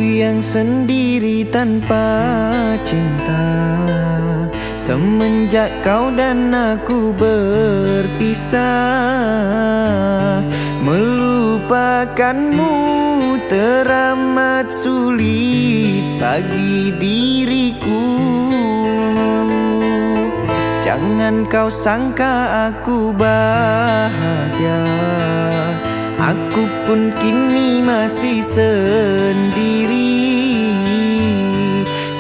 yang sendiri tanpa cinta. Semenjak kau dan aku berpisah, melupakanmu teramat sulit bagi diriku. Jangan kau sangka aku bahagia, aku pun kini masih sendiri.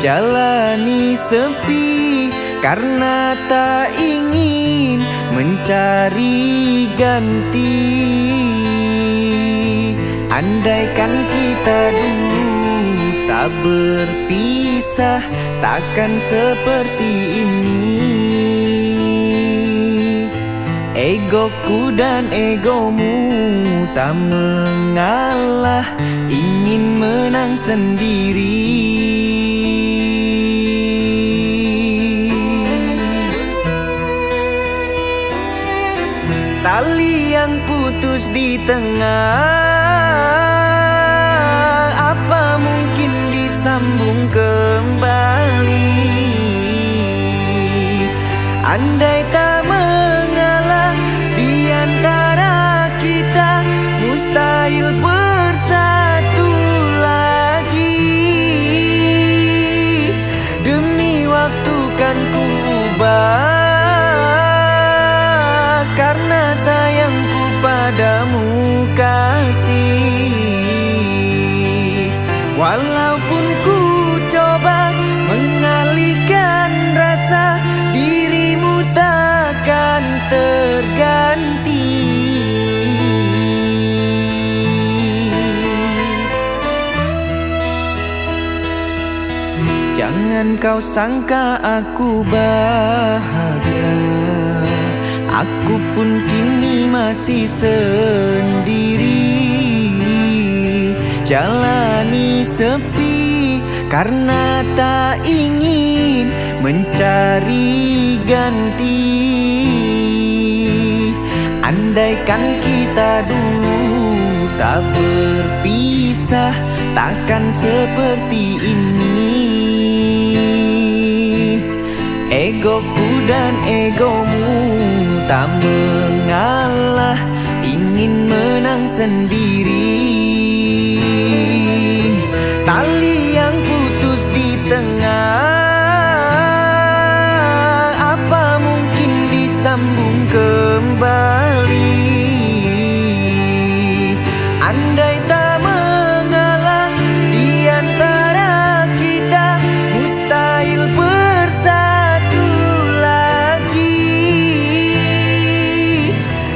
Jalani sepi karena tak ingin mencari ganti. Andaikan kita dulu tak berpisah, takkan seperti ini. Egoku dan egomu tak mengalah, ingin menang sendiri. Tali yang putus di tengah, apa mungkin disambung kembali? Andai tak mengalah di antara kita, mustahil bersatu lagi. Demi waktu kan ku ubah karena sayangku padamu kasih. Walaupun ku coba mengalihkan rasa, dirimu takkan terganti. Jangan kau sangka aku bahagia, aku pun kini masih sendiri. Jalani sepi karena tak ingin mencari ganti. Andaikan kita dulu tak berpisah, takkan seperti ini. Egoku dan egomu tak mengalah, ingin menang sendiri. Tali yang putus di tengah, apa mungkin disambung kembali? Andai tak mengalah di antara kita, mustahil bersatu lagi.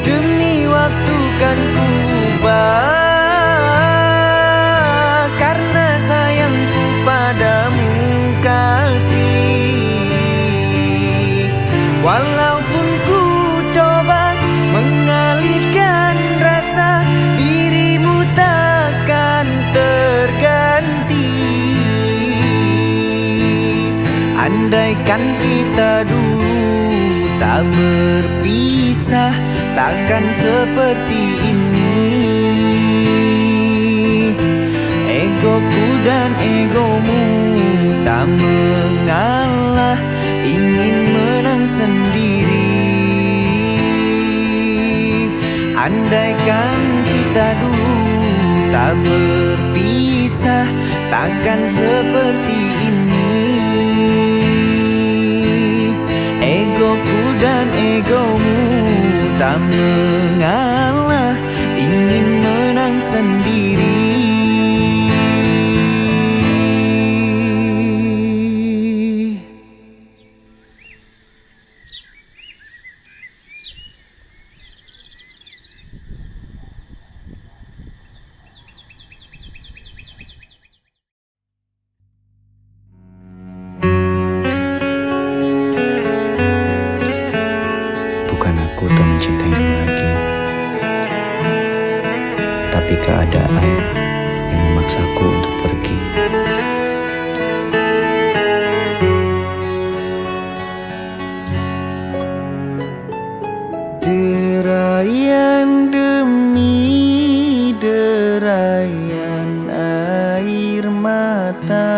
Demi waktu kan ku ubah karena sayangku padamu kasih. Walaupun ku coba mengalihkan rasa, dirimu takkan terganti. Andaikan kita dulu tak berpisah, takkan seperti ini. Egoku dan egomu tak mengalah, ingin menang sendiri. Andaikan kita dulu tak berpisah, takkan seperti ini. Egoku dan egomu tak mengalah, ingin menang sendiri. Bukan aku tak mencintaimu lagi, tapi keadaan yang memaksaku untuk pergi. Derayan demi derayan air mata mata,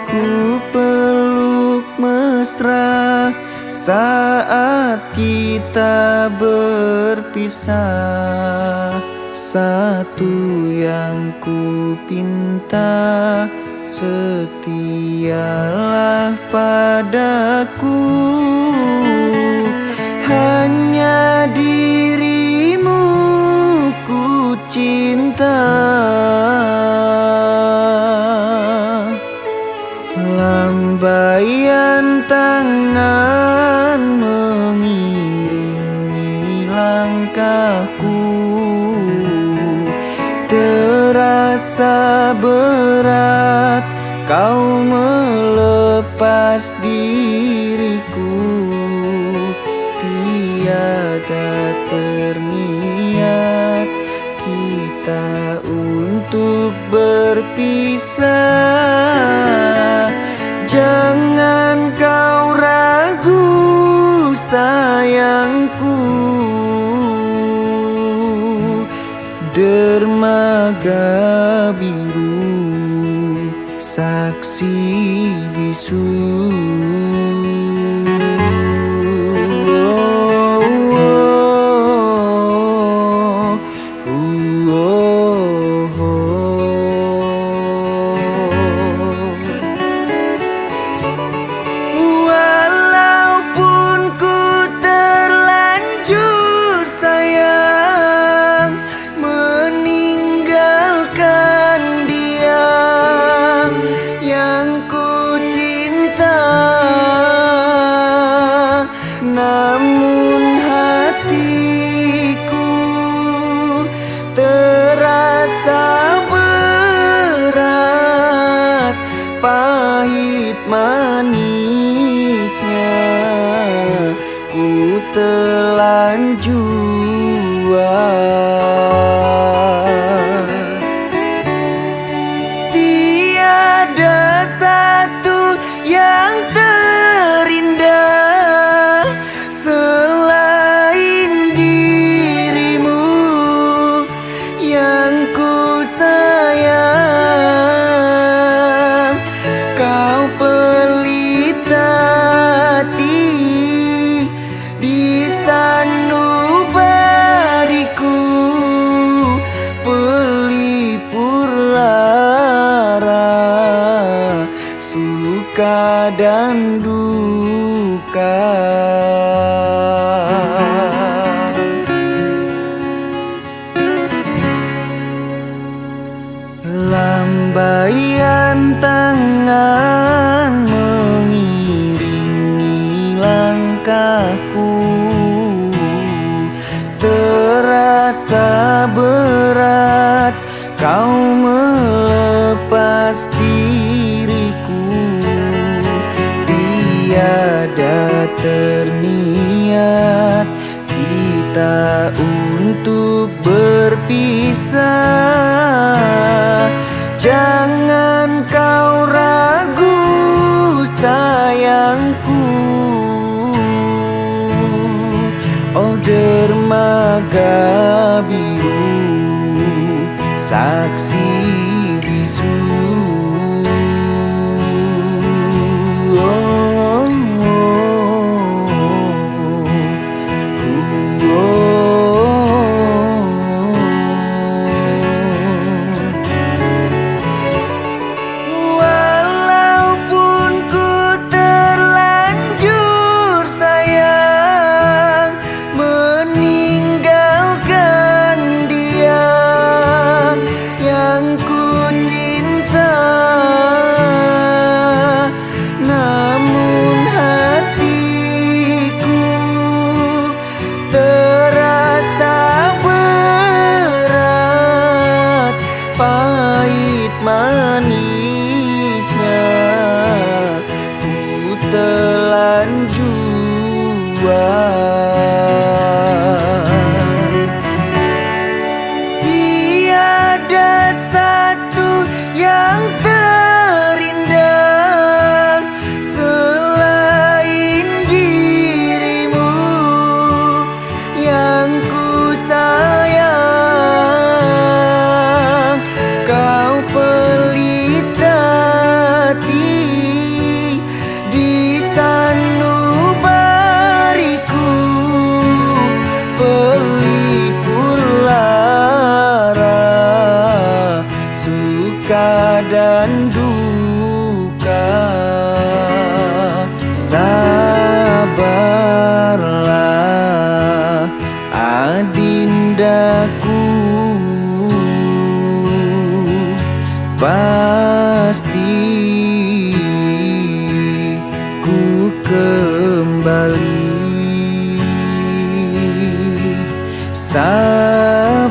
ku peluk mesra saat kita berpisah. Satu yang ku pinta, setialah padaku. Hanya dirimu ku cinta. Lambaian tangan mengiringi langkahku, terasa berat kau melepas diriku. Tiada terniat kita untuk berpisah. Jangan kau ragu sayangku, dermaga biru saksi bisu. Walaupun ku terlanjur sayang meninggalkan dia yang ku cinta, namun hatiku terasa berat, pahit manisnya ku telan jua. Tiada satu yang terindah selain dirimu yang ku sayang. Kau pelita hati di sanubariku, pelipur lara, suka dan duka. Lambaian tangan mengiringi langkahku, terasa berat kau melepas diriku. Tiada terniat kita untuk berpisah. Jangan kau ragu sayangku, oh dermaga biru saksi bisu. kau pelita hati di sanubariku, pelipur lara, suka dan duka. Sabarlah adindaku, pasti ku kembali. Sabarlah,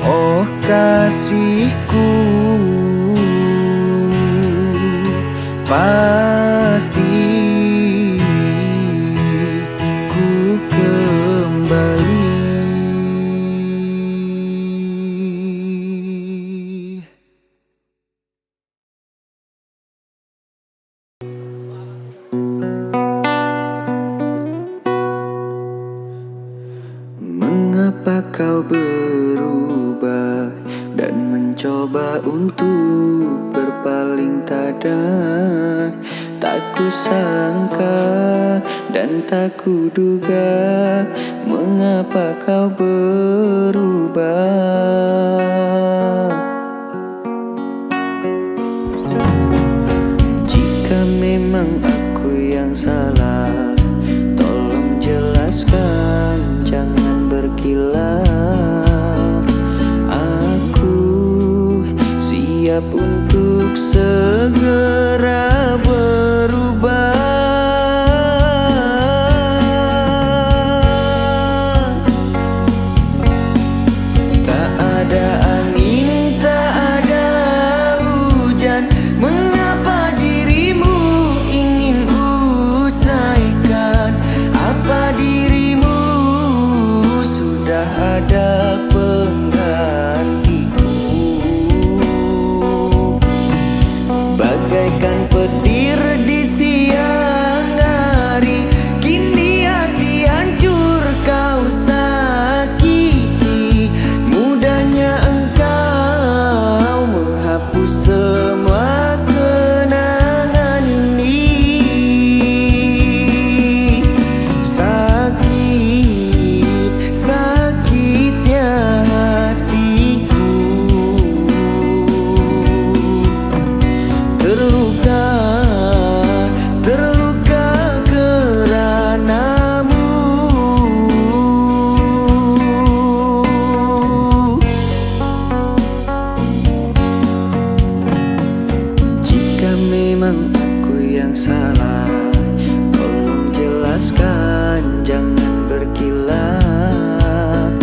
oh kasihku, pasti ku kembali. Mengapa kau berubah dan mencoba untuk berpaling tada? Tak kusangka dan tak kuduga, mengapa kau berubah. Jika memang aku yang salah, tolong jelaskan, jangan berkilah. Aku siap untuk segera berubah. Tak ada angin, tak ada hujan, mengapa dirimu ingin usaikan? Apa dirimu sudah ada penggantiku? Bagaikan petir di siang hari, kini hati hancur kau sakiti. Mudahnya engkau menghapus semua kenangan ini. Sakit, sakitnya hatiku, terluka, terluka keranamu. Jika memang aku yang salah, tolong jelaskan, jangan berkilah.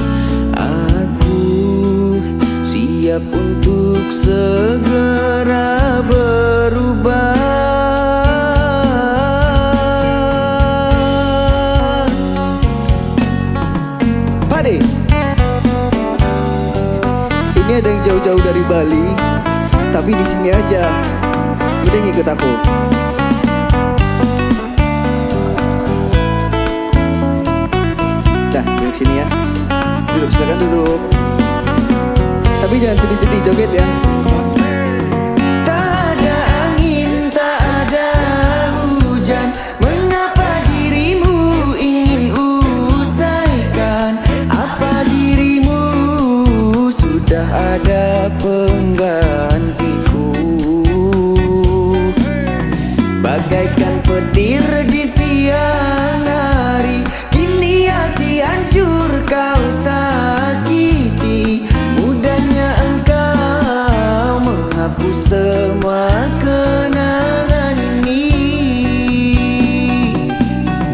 Aku siap untuk segera berubah. Pade, ini ada yang jauh-jauh dari Bali, tapi di sini aja. Udah ngikut aku. Dah, duduk sini ya. Duduk, silakan duduk. Tapi jangan sedih-sedih, joget ya. Tak ada angin, tak ada hujan, mengapa dirimu ingin usaikan? Apa dirimu sudah ada penggantiku? Bagaikan petir di siang hari, kini hati hancur kau sakiti. Mudahnya engkau menghapus semua kenangan ini.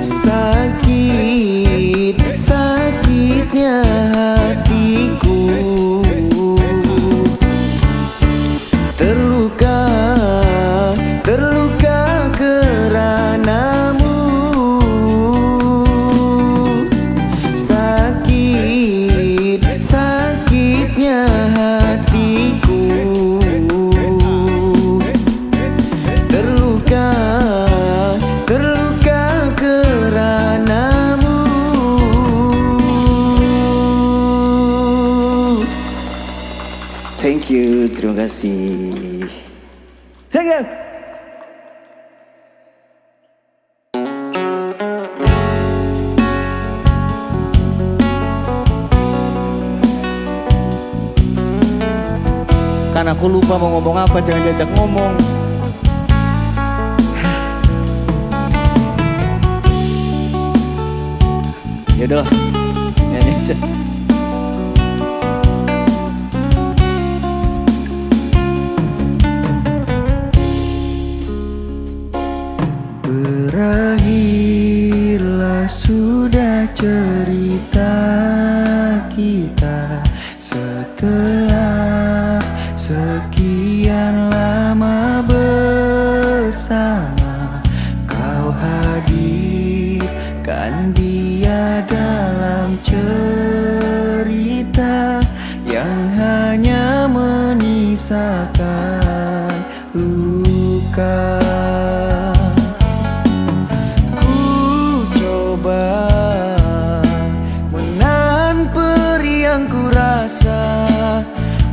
Sakit, sakitnya hatiku, Thank you, terima kasih. Thank you. Kan aku lupa mau ngomong apa, jangan diajak ngomong. Yaudah, nyanyi aja. Berakhirlah sudah cerita kita setelah sekian lama bersama. Kau hadirkan dia dalam cerita yang hanya menyisakan luka.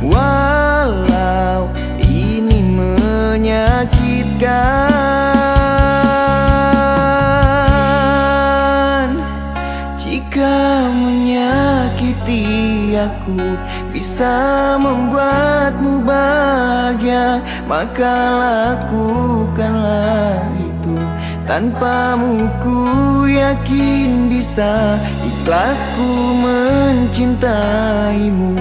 Walau ini menyakitkan, jika menyakiti aku bisa membuatmu bahagia, maka lakukanlah itu. Tanpamu ku yakin bisa. Ikhlasku mencintaimu,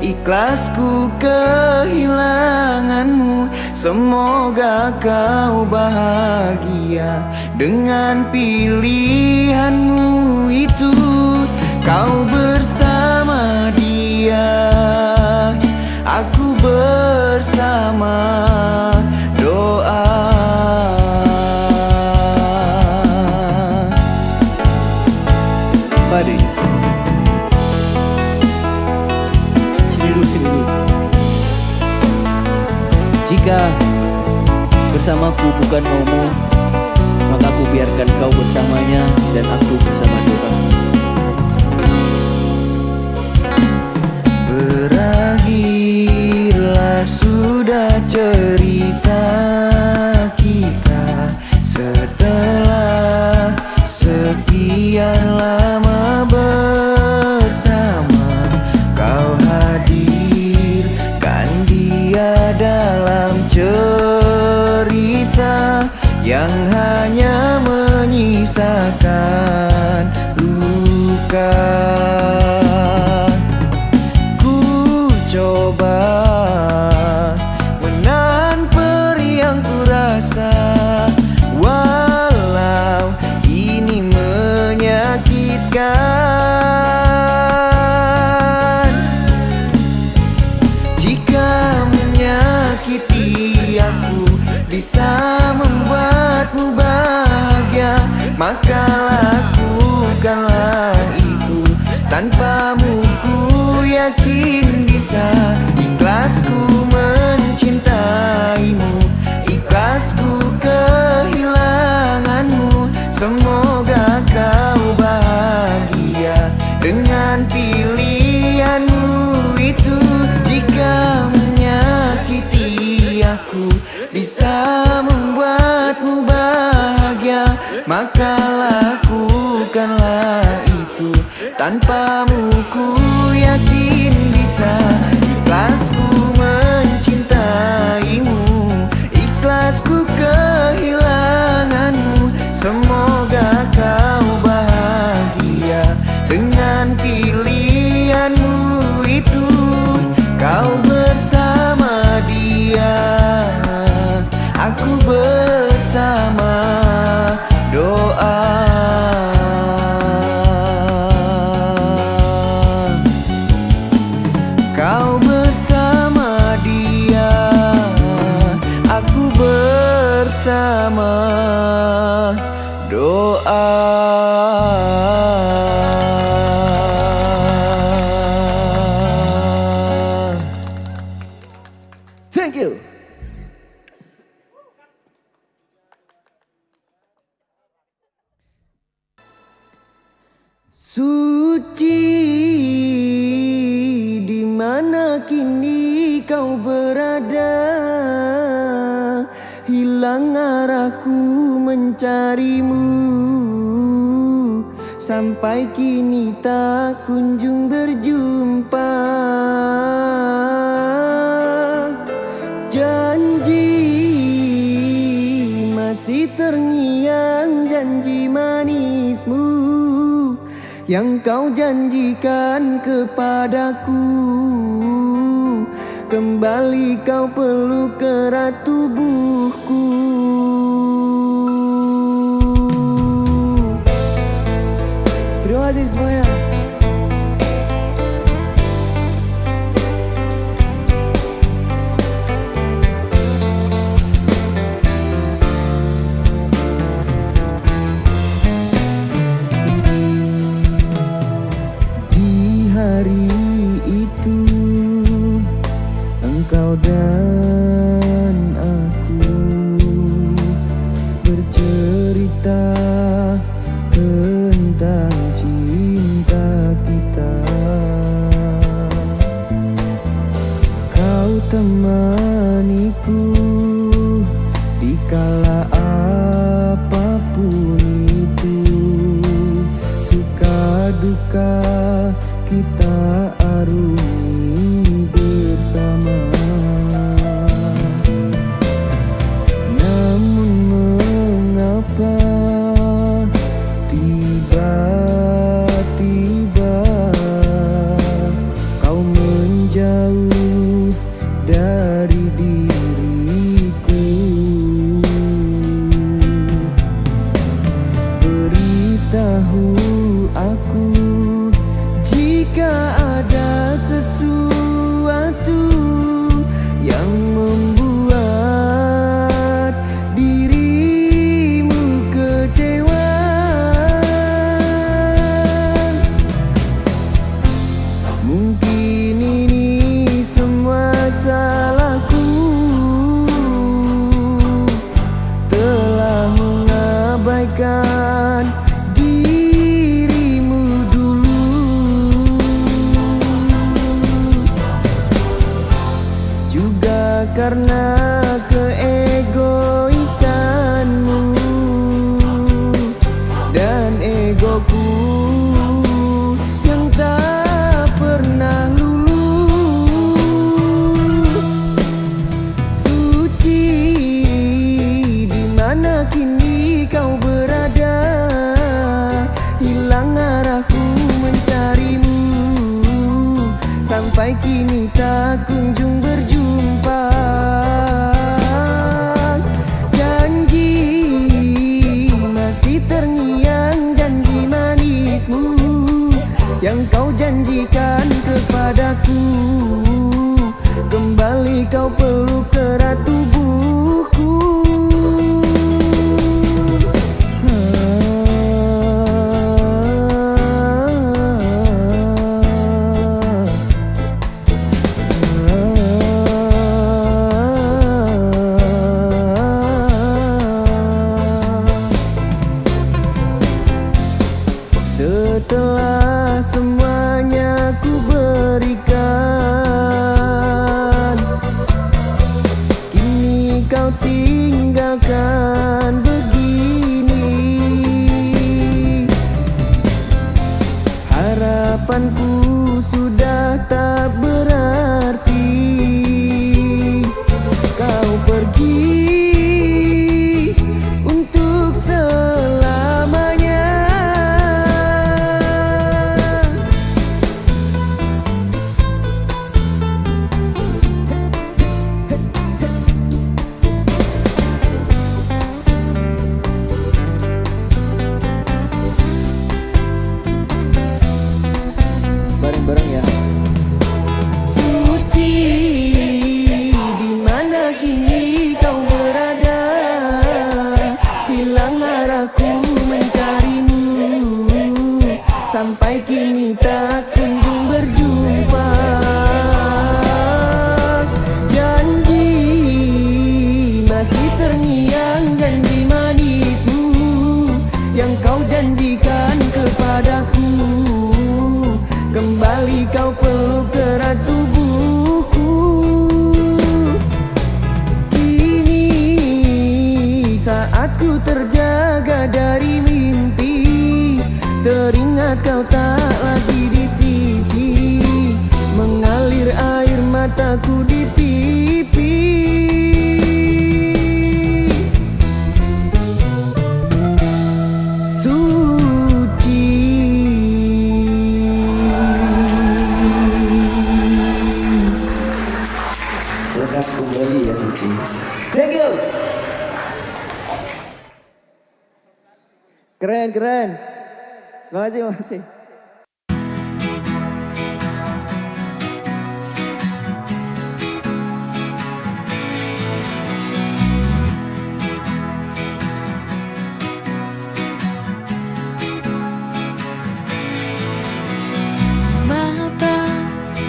ikhlasku kehilanganmu. Semoga kau bahagia dengan pilihanmu itu. Kau bersama dia, aku bersama doa. Padi, sini dulu. Jika bersamaku bukan maumu, maka aku biarkan kau bersamanya dan aku bersama doa. Berakhirlah sudah cerita kita setelah sekian lama bersama. Kau hadirkan dia dalam cerita yang hanya menyisakan luka. Ku coba menahan perih yang ku rasa, walau ini menyakitkan. Jika menyakiti aku bisa membuatmu bahagia, maka lakukanlah itu. Tanpamu ku yakin bisa. Ikhlasku mencintaimu, ikhlasku kehilanganmu. Semoga kau bahagia dengan pilihanmu itu. Jika menyakiti aku bisa membuatmu bahagia, maka lakukanlah itu. Tanpamu ku yakin bisa. Ikhlasku mencintaimu, ikhlasku kehilanganmu. Semoga kau bahagia dengan pilihanmu itu. Kau bersama dia, aku bersama doa. Kau bersama dia, aku bersama doa. Thank you. Suci di mana kini kini kau berada, hilang arahku mencarimu, sampai kini tak kunjung berjumpa. Janji masih terngiang, janji manismu yang kau janjikan kepadaku. Kembali kau peluk erat tubuhku. Terima kasih semuanya. Di hari itu engkau dan aku bercerita tentang cinta kita. Kau temaniku di kala apapun itu, suka duka kita arungi bersama. Namun mengapa tiba-tiba kau menjauh dari diriku? Beritahu aku jika ada sesuatu yang membuat dirimu kecewa. Mungkin ini semua salahku, telah mengabaikan dirimu dulu. Juga karena keegoisanmu dan egoku yang tak pernah lulu. Suci, di mana kini kau berada? Hilang arahku mencarimu, sampai kini tak kunjung berjumpa. Janji masih terngiang, janji manismu yang kau janjikan kepadaku. Kembali kau peluk erat tubuhku. Setelah semuanya ku berikan, kini Aku terjaga dari mimpi, teringat kau tak lagi di sisi, mengalir air mataku di pipi. Suci. Lekas kembali ya Suci. Thank you. Keren, keren. Makasih, makasih. Mata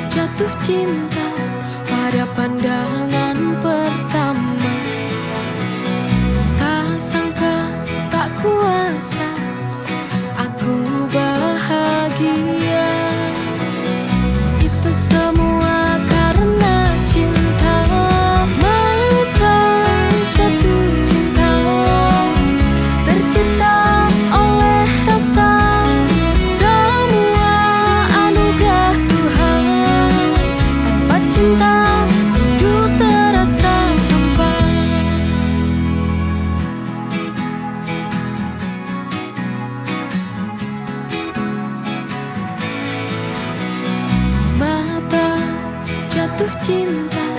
jatuh cinta pada pandangan pertama. Tak sangka, tak kuasa, aku bahagia. Itu semua karena cinta. Mata jatuh cinta, tercipta oleh rasa. Semua anugerah Tuhan. Tanpa cinta hidup terasa hampa. Mata jatuh cinta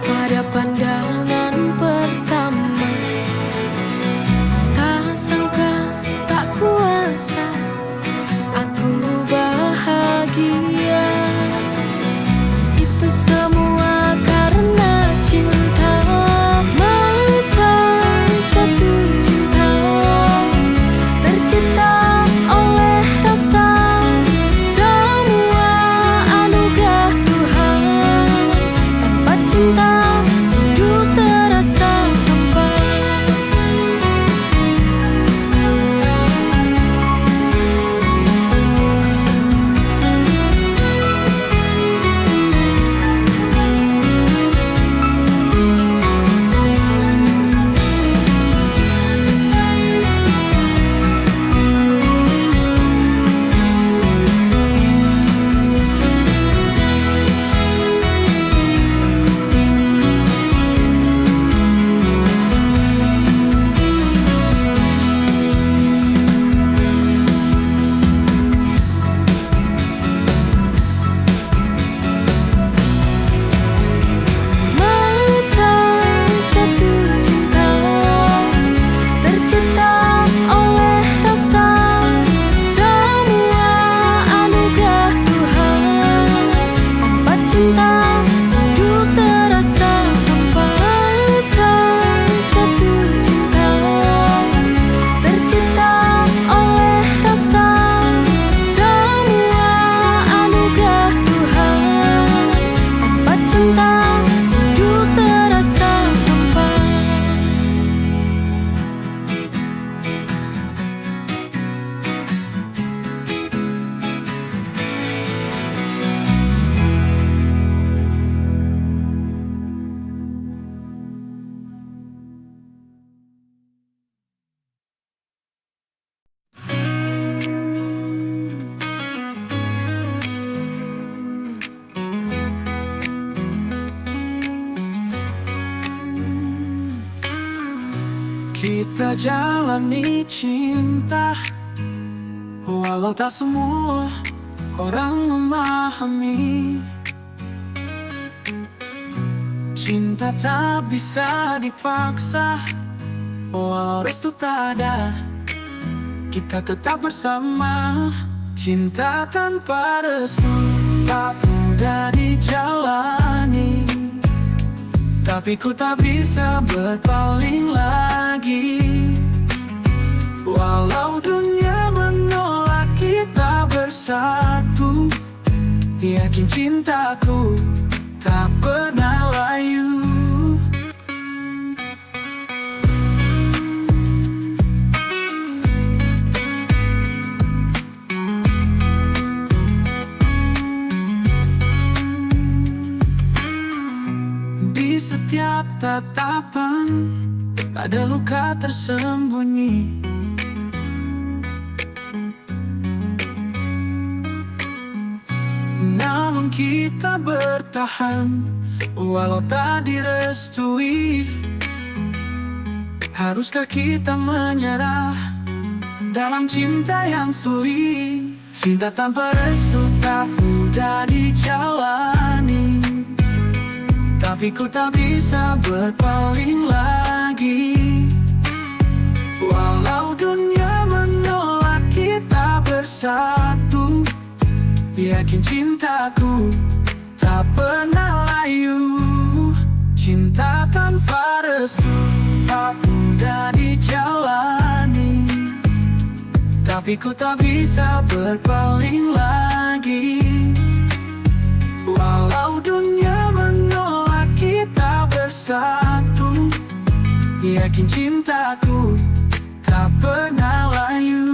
pada pandangan pertama. Tak sangka, tak kuasa, aku bahagia. Itu semua karena cinta. Mata jatuh cinta, tercipta oleh rasa. Semua anugerah Tuhan. Tanpa cinta hidup terasa hampa. Mata jatuh cinta, tercipta oleh rasa. Semua anugerah Tuhan. Tanpa cinta hidup terasa hampa. Mata jatuh cinta, tercipta oleh rasa. Semua anugerah Tuhan. Tanpa cinta hidup terasa hampa. Kita jalani cinta, walau tak semua orang memahami. Cinta tak bisa dipaksa, walau restu tak ada, kita tetap bersama. Cinta tanpa restu tak mudah dijalani, tapi ku tak bisa berpaling lagi. Walau dunia menolak kita bersatu, yakin cintaku tak pernah layu. Di setiap tatapan ada luka tersembunyi. Namun kita bertahan walau tak direstui. Haruskah kita menyerah dalam cinta yang sulit? Cinta tanpa restu tak mudah dijalani, tapi ku tak bisa berpaling lagi. Walau dunia menolak kita bersatu, yakin cintaku tak pernah layu. Cinta tanpa restu tak mudah dijalani, tapi ku tak bisa berpaling lagi. Walau dunia menolak kita bersatu, yakin cintaku tak pernah layu.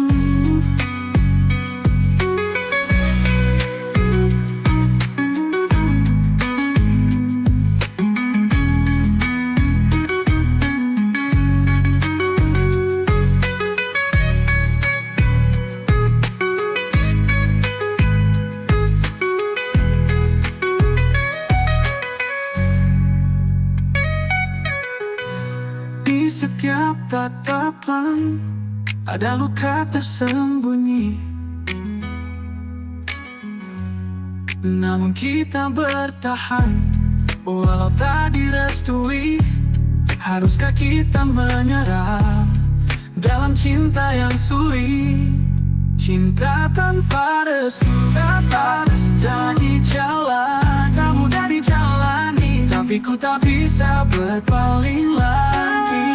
Setiap tatapan ada luka tersembunyi. Namun kita bertahan walau tak direstui. Haruskah kita menyerah dalam cinta yang sulit? Cinta tanpa restu tak mudah dijalani, tak mudah dijalani, tapi ku tak bisa berpaling lagi.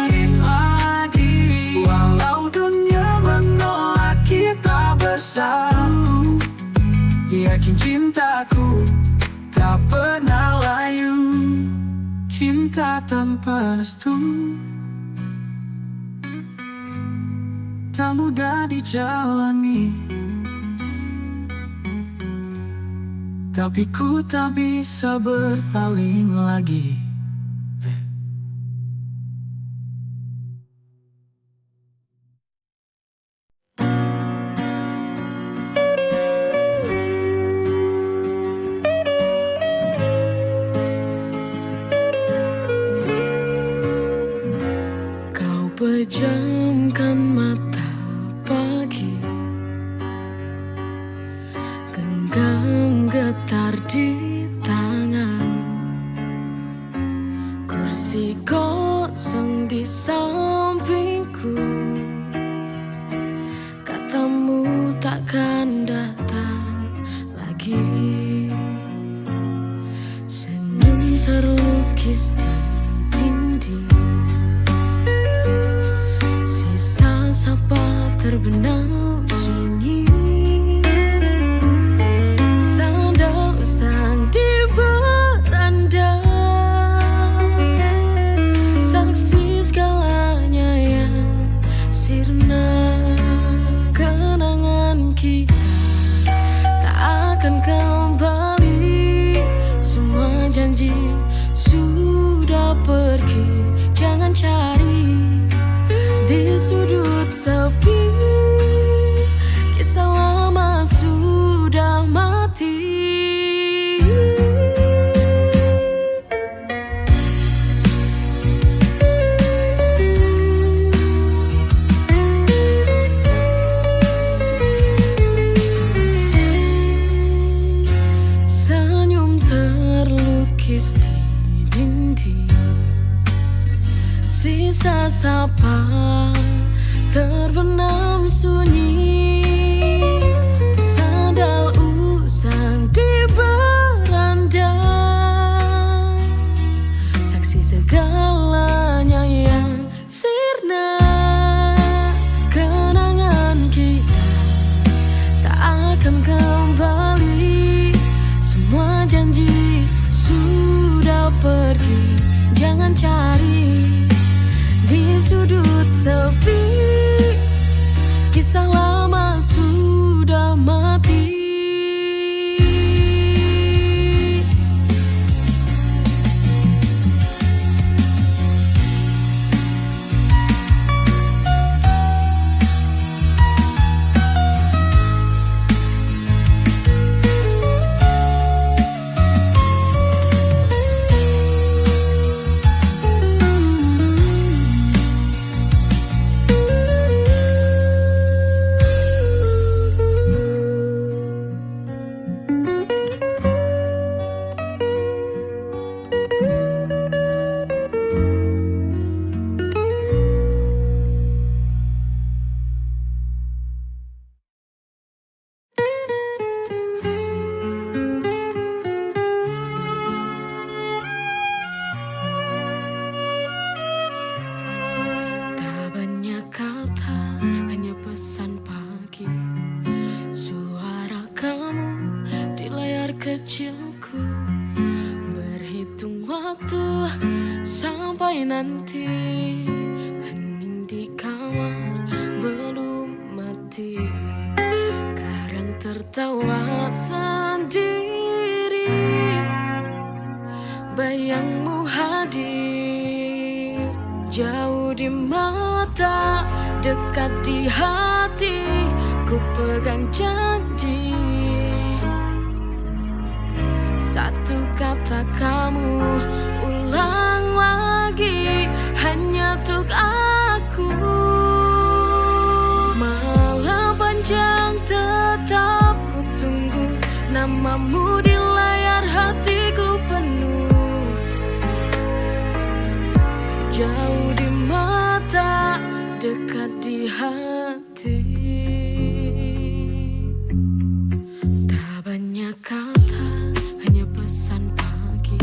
Walau dunia menolak kita bersatu, yakin cintaku tak pernah layu. Cinta tanpa restu tak mudah dijalani, tapi ku tak bisa berpaling lagi. Pejamkan mata pagi, genggam getar di tangan, kursi kosong di sampingku. Katamu takkan datang lagi. Senyum terlukis di dinding, sapa terbenam sunyi. Sandal usang di beranda, saksi segalanya yang sirna. Kenangan kita tak akan kembali, semua janji sudah pergi. Jangan cari di sudut sepi, kisah lama sudah mati. Senyum terlukis di dinding, sisa sapa terbenam sunyi. Sandal usang di beranda, saksi segalanya yang sirna. Kenangan kita tak akan kembali, semua janji sudah pergi. Jangan cari di sudut sepi, kisah lama waktu sampai nanti. Hening di kamar belum mati, kadang tertawa sendiri. Bayangmu hadir, jauh di mata, dekat di hati. Ku pegang janji, satu kata kamu ulang lagi, hanya untuk aku. Malam panjang tetap ku tunggu, namamu di layar hatiku penuh. Jauh di mata, dekat di hati. Tak banyak kata, hanya pesan pagi.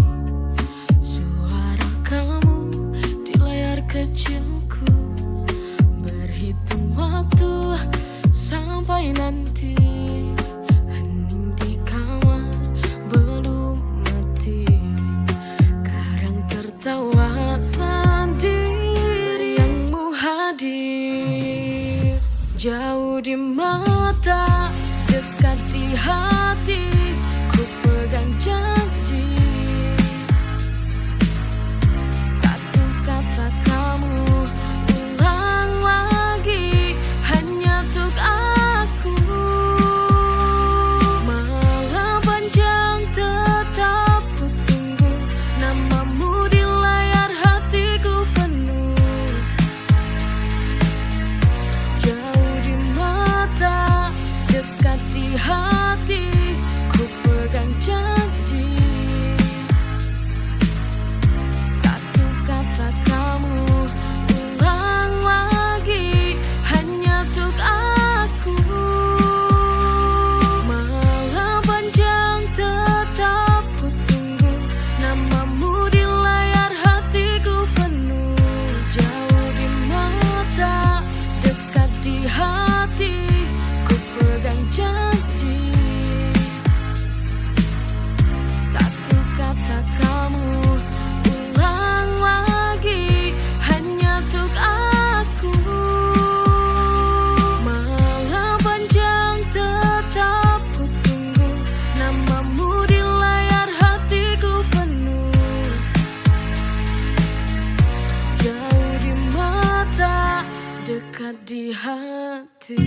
Suara kamu di layar kecilku, berhitung waktu sampai nanti. Hening di kamar belum mati, kadang tertawa sendiri. Yangmu hadir, jauh di mata, dekat di hati. Ku pegang janji, satu kata kamu ulang lagi, hanya untuk aku. Malam panjang tetap ku tunggu, namamu di layar hatiku penuh. Jauh di mata, dekat di hati. Ku pegang janji, satu kata kamu ulang lagi, hanya untuk aku. Malam panjang tetap ku tunggu, namamu di layar hatiku penuh. Jauh di mata, dekat di hati. Ku pegang janji, satu kata kamu ulang lagi, hanya untuk aku. Malam panjang tetap ku tunggu, namamu di layar hatiku penuh. Jauh di mata, dekat di hati.